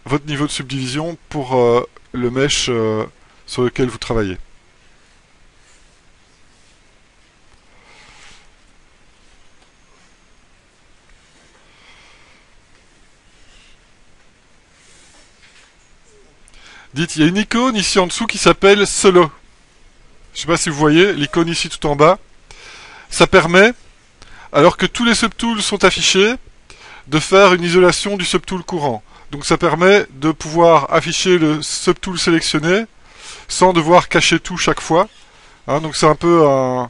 votre niveau de subdivision pour le mesh sur lequel vous travaillez. Dites, il y a une icône ici en dessous qui s'appelle Solo. Je ne sais pas si vous voyez l'icône ici tout en bas. ça permet, alors que tous les subtools sont affichés, de faire une isolation du subtool courant. Donc ça permet de pouvoir afficher le subtool sélectionné sans devoir cacher tout chaque fois. Hein, donc c'est un peu un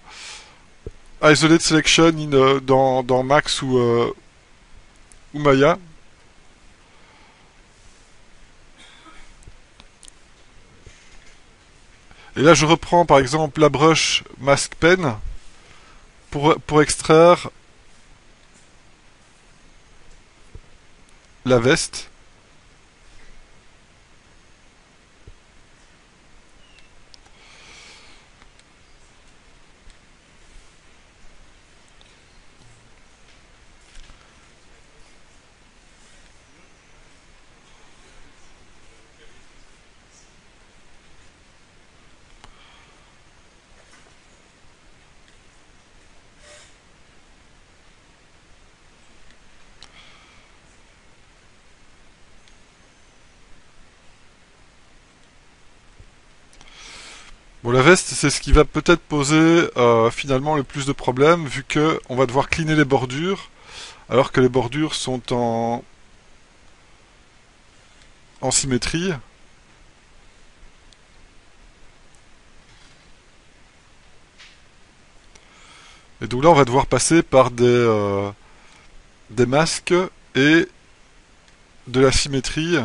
isolated selection dans Max ou Maya. Et là je reprends par exemple la brush Mask Pen pour extraire la veste. Bon, la veste, c'est ce qui va peut-être poser finalement le plus de problèmes, vu que on va devoir cleaner les bordures, alors que les bordures sont en symétrie. Et donc là, on va devoir passer par des masques et de la symétrie.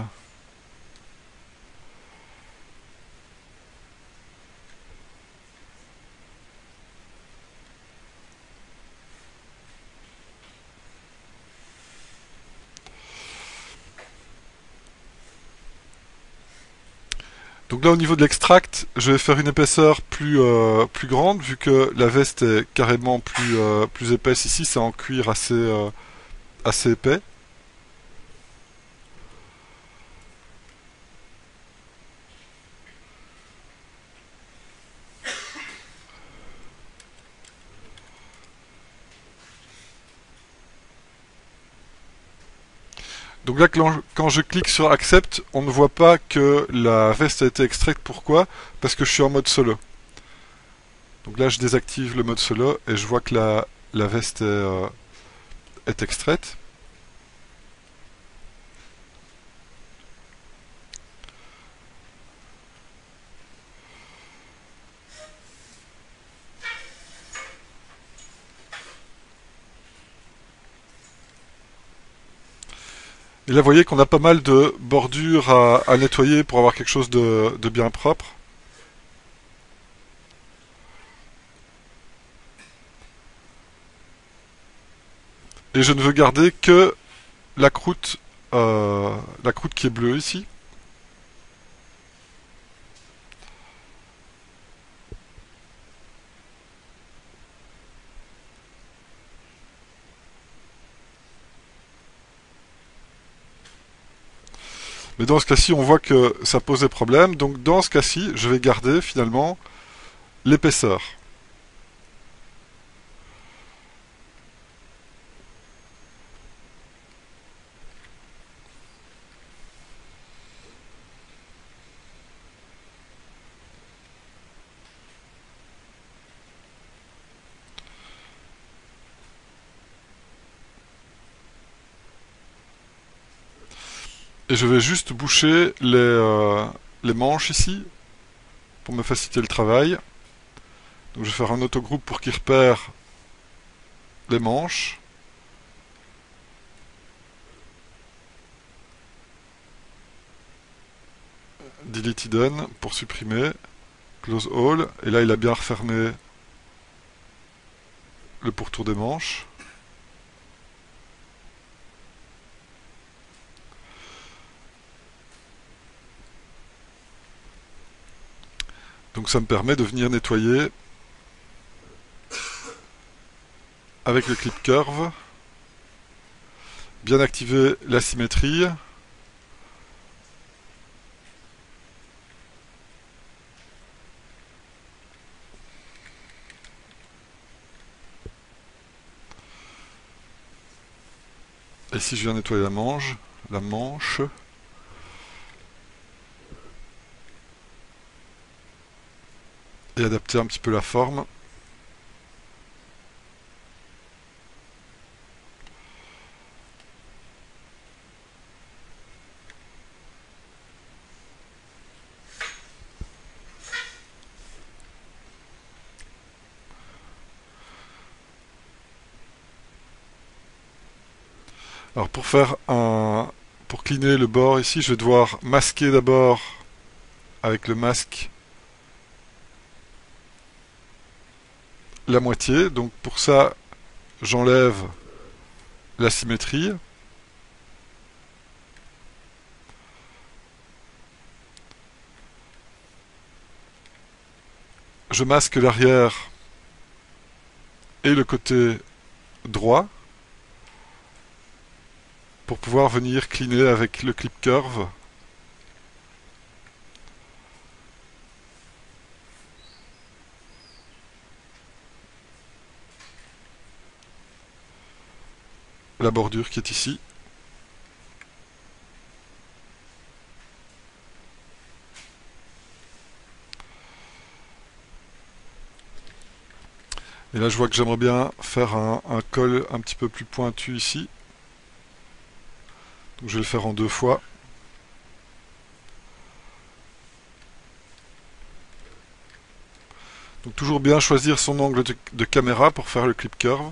Donc là, au niveau de l'extract, je vais faire une épaisseur plus grande, vu que la veste est carrément plus épaisse ici, c'est en cuir assez épais. Donc là, quand je clique sur Accept, on ne voit pas que la veste a été extraite. Pourquoi? Parce que je suis en mode solo. Donc là, je désactive le mode solo et je vois que la veste est extraite. Et là, vous voyez qu'on a pas mal de bordures à nettoyer pour avoir quelque chose de bien propre. Et je ne veux garder que la croûte, la croûte qui est bleue ici. Mais dans ce cas-ci, on voit que ça pose des problèmes. Donc dans ce cas-ci, je vais garder finalement l'épaisseur. Et je vais juste boucher les manches ici pour me faciliter le travail. Donc je vais faire un autogroupe pour qu'il repère les manches. Delete hidden pour supprimer. Close all. Et là il a bien refermé le pourtour des manches. Donc ça me permet de venir nettoyer avec le clip curve, bien activer la symétrie, et si je viens nettoyer la manche, et adapter un petit peu la forme, Alors pour cleaner le bord ici, je vais devoir masquer d'abord avec le masque la moitié. Donc pour ça, j'enlève la symétrie. Je masque l'arrière et le côté droit pour pouvoir venir cleaner avec le clip curve. La bordure qui est ici. Et là je vois que j'aimerais bien faire un col un petit peu plus pointu ici. Donc je vais le faire en 2 fois. Donc toujours bien choisir son angle de caméra pour faire le clip curve.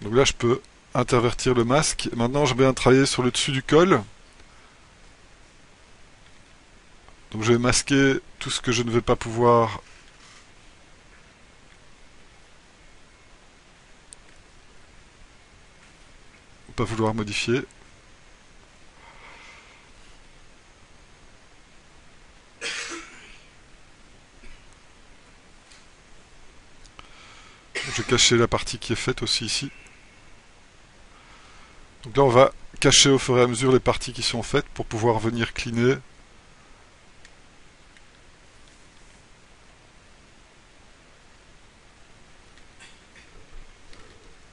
Donc là je peux intervertir le masque. Maintenant je vais bien travailler sur le dessus du col. Donc je vais masquer tout ce que je ne vais pas pouvoir modifier. Je vais cacher la partie qui est faite aussi ici. Donc là on va cacher au fur et à mesure les parties qui sont faites pour pouvoir venir cleaner.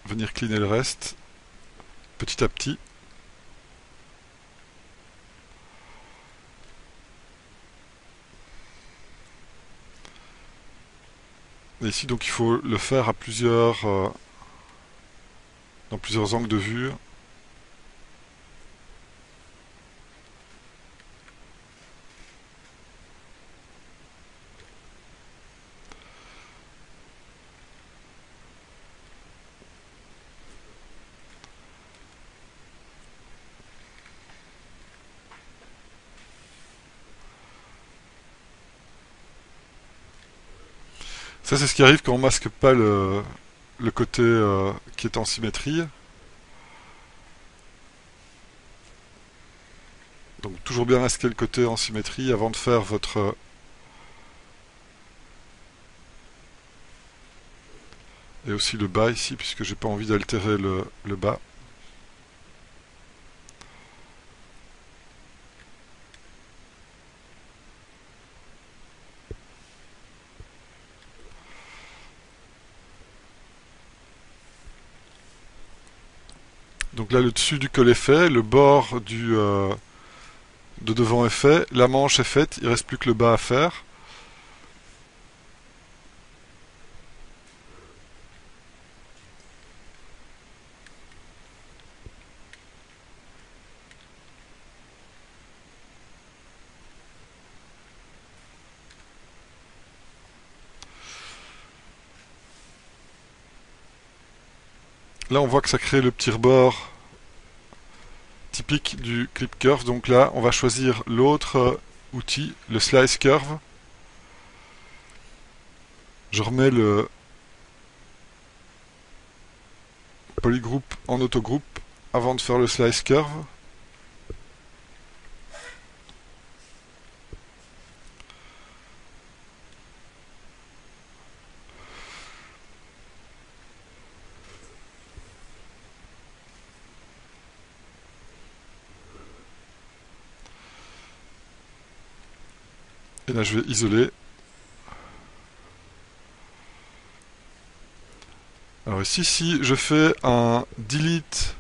Venir cleaner le reste petit à petit. Et ici donc il faut le faire à dans plusieurs angles de vue. Ça c'est ce qui arrive quand on masque pas le côté qui est en symétrie. Donc toujours bien masquer le côté en symétrie avant de faire votre et aussi le bas ici puisque j'ai pas envie d'altérer le bas. Donc là le dessus du col est fait, le bord de devant est fait, la manche est faite, il reste plus que le bas à faire. Là on voit que ça crée le petit rebord typique du clip curve. Donc là on va choisir l'autre outil, le slice curve. Je remets le polygroup en autogroupe avant de faire le slice curve. Et là je vais isoler. Alors ici, si je fais un delete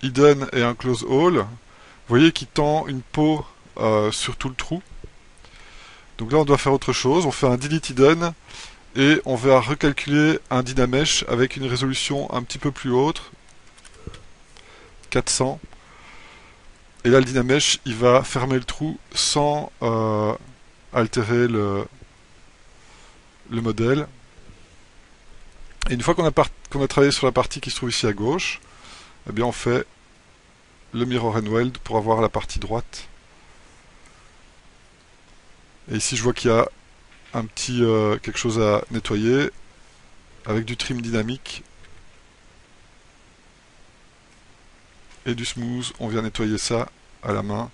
hidden et un close all, vous voyez qu'il tend une peau sur tout le trou. Donc là on doit faire autre chose, on fait un delete hidden et on va recalculer un Dynamesh avec une résolution un petit peu plus haute, 400. Et là, le Dynamesh, il va fermer le trou sans altérer le modèle. Et une fois qu'on a travaillé sur la partie qui se trouve ici à gauche, eh bien on fait le mirror and weld pour avoir la partie droite. Et ici je vois qu'il y a un petit quelque chose à nettoyer avec du trim dynamique et du smooth. On vient nettoyer ça à la main.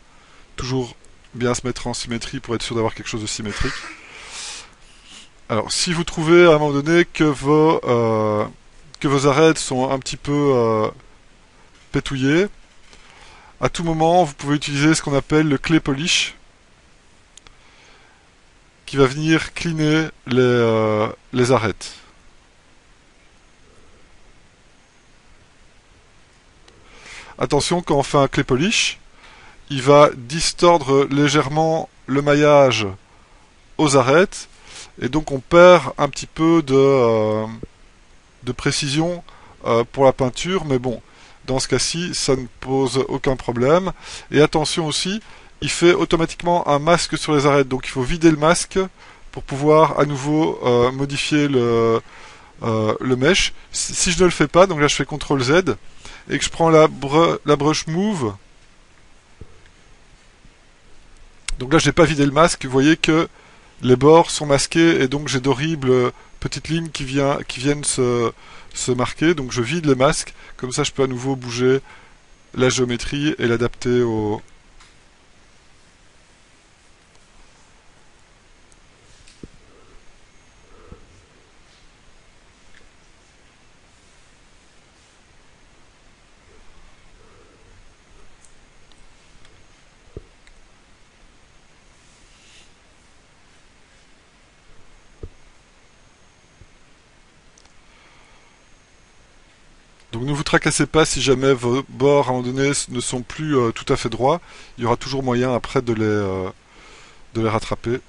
Toujours bien se mettre en symétrie pour être sûr d'avoir quelque chose de symétrique. Alors, si vous trouvez à un moment donné que vos arêtes sont un petit peu pétouillées, à tout moment, vous pouvez utiliser ce qu'on appelle le clay polish, qui va venir cleaner les arêtes. Attention, quand on fait un clay polish, il va distordre légèrement le maillage aux arêtes, et donc on perd un petit peu de précision pour la peinture, mais bon, dans ce cas-ci, ça ne pose aucun problème. Et attention aussi, il fait automatiquement un masque sur les arêtes, donc il faut vider le masque pour pouvoir à nouveau modifier le mesh. Si je ne le fais pas, donc là je fais CTRL Z, et que je prends la brush move, donc là j'ai pas vidé le masque, vous voyez que les bords sont masqués et donc j'ai d'horribles petites lignes qui viennent se marquer. Donc je vide le masque, comme ça je peux à nouveau bouger la géométrie et l'adapter au... Donc ne vous tracassez pas si jamais vos bords à un moment donné ne sont plus tout à fait droits. Il y aura toujours moyen après de les rattraper.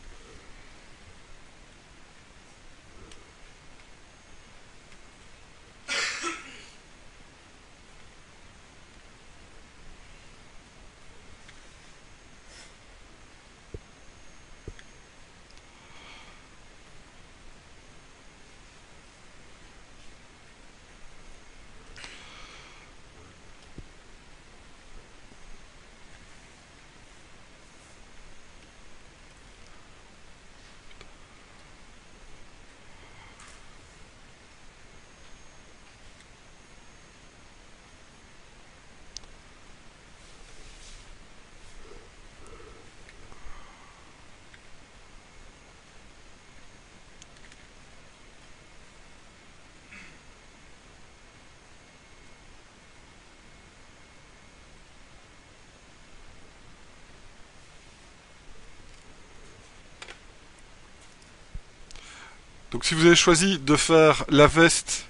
Donc si vous avez choisi de faire la veste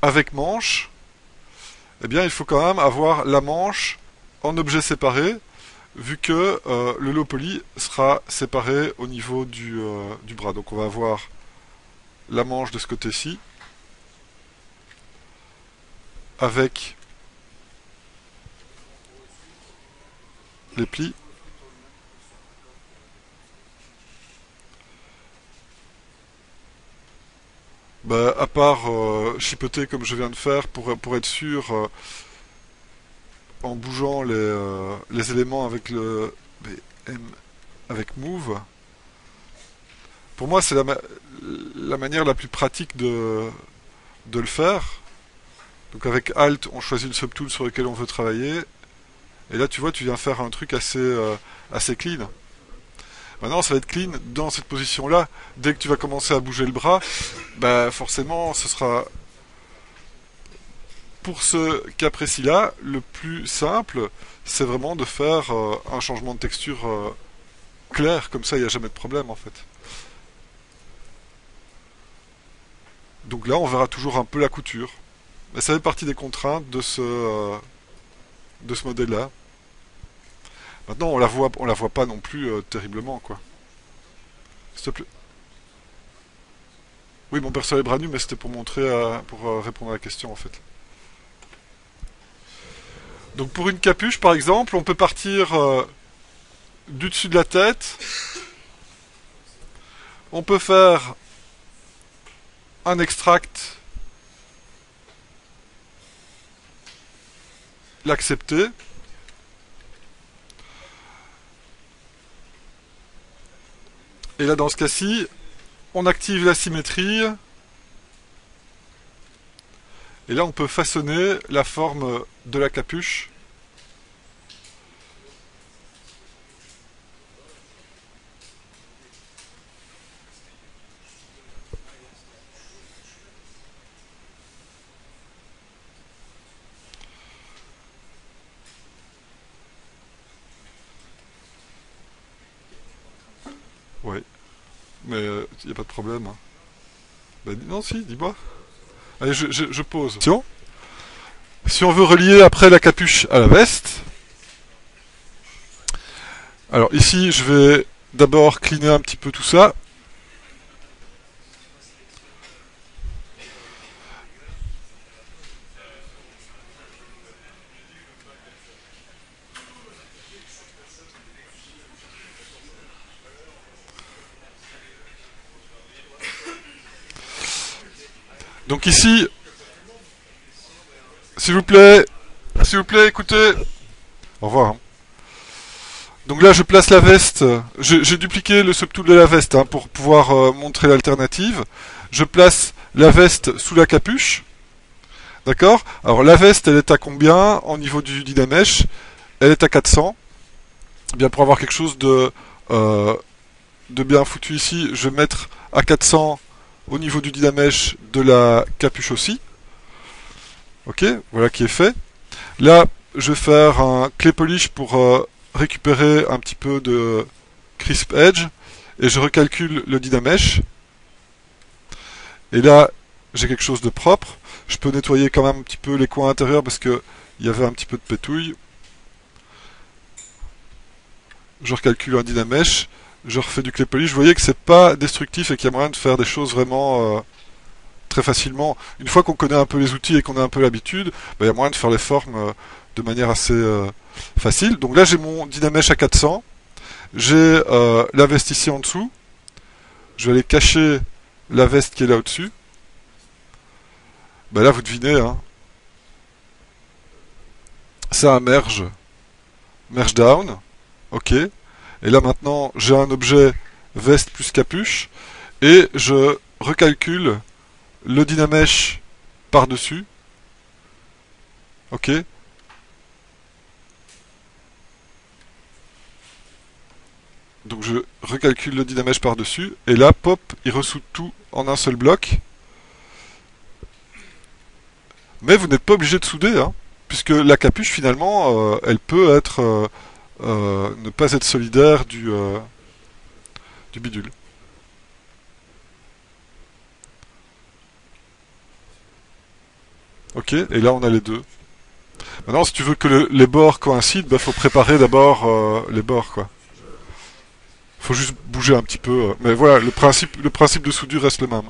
avec manche, eh bien il faut quand même avoir la manche en objet séparé, vu que le low poly sera séparé au niveau du bras. Donc on va avoir la manche de ce côté-ci, avec les plis. Bah, à part chipoter comme je viens de faire pour être sûr, en bougeant les éléments avec le avec Move. Pour moi, c'est la manière la plus pratique de le faire. Donc avec Alt, on choisit le subtool sur lequel on veut travailler. Et là, tu vois, tu viens faire un truc assez clean. Maintenant, ça va être clean dans cette position-là. Dès que tu vas commencer à bouger le bras, bah forcément, ce sera, pour ce cas précis-là, le plus simple, c'est vraiment de faire un changement de texture clair. Comme ça, il n'y a jamais de problème, en fait. Donc là, on verra toujours un peu la couture. Mais ça fait partie des contraintes de ce modèle-là. Maintenant, on la voit pas non plus terriblement, quoi. S'il te plaît. Oui, mon perso est bras nus, mais c'était pour montrer, pour répondre à la question en fait. Donc pour une capuche, par exemple, on peut partir du dessus de la tête. On peut faire un extract, l'accepter. Et là, dans ce cas-ci, on active la symétrie. Et là, on peut façonner la forme de la capuche. Ouais, mais il n'y a pas de problème, hein. Bah, non, si, dis-moi. Allez, je pose. Si on veut relier après la capuche à la veste, alors ici, je vais d'abord cleaner un petit peu tout ça. Donc ici, s'il vous plaît, écoutez. Au revoir, hein. Donc là, je place la veste. J'ai dupliqué le subtool de la veste hein, pour pouvoir montrer l'alternative. Je place la veste sous la capuche. D'accord. Alors la veste, elle est à combien au niveau du Dynamesh? Elle est à 400. Bien pour avoir quelque chose de bien foutu ici, je vais mettre à 400 au niveau du Dynamesh de la capuche aussi. Ok, voilà qui est fait. Là, je vais faire un clé polish pour récupérer un petit peu de crisp edge et je recalcule le Dynamesh. Et là, j'ai quelque chose de propre. Je peux nettoyer quand même un petit peu les coins intérieurs parce que il y avait un petit peu de pétouille. Je recalcule un Dynamesh, je refais du clé polish. Vous voyez que c'est pas destructif et qu'il y a moyen de faire des choses vraiment très facilement. Une fois qu'on connaît un peu les outils et qu'on a un peu l'habitude, il y a moyen de faire les formes de manière assez facile. Donc là, j'ai mon Dynamesh à 400. J'ai la veste ici en dessous. Je vais aller cacher la veste qui est là au-dessus. Là, vous devinez, hein. Ça merge down. Ok. Et là, maintenant, j'ai un objet veste plus capuche. Et je recalcule le Dynamesh par-dessus. Ok. Donc je recalcule le Dynamesh par-dessus. Et là, pop, il ressout tout en un seul bloc. Mais vous n'êtes pas obligé de souder, hein, puisque la capuche, finalement, elle peut être ne pas être solidaire du bidule. Ok, et là on a les deux. Maintenant, si tu veux que les bords coïncident, faut préparer d'abord les bords, quoi. Faut juste bouger un petit peu. Mais voilà, le principe de soudure reste le même.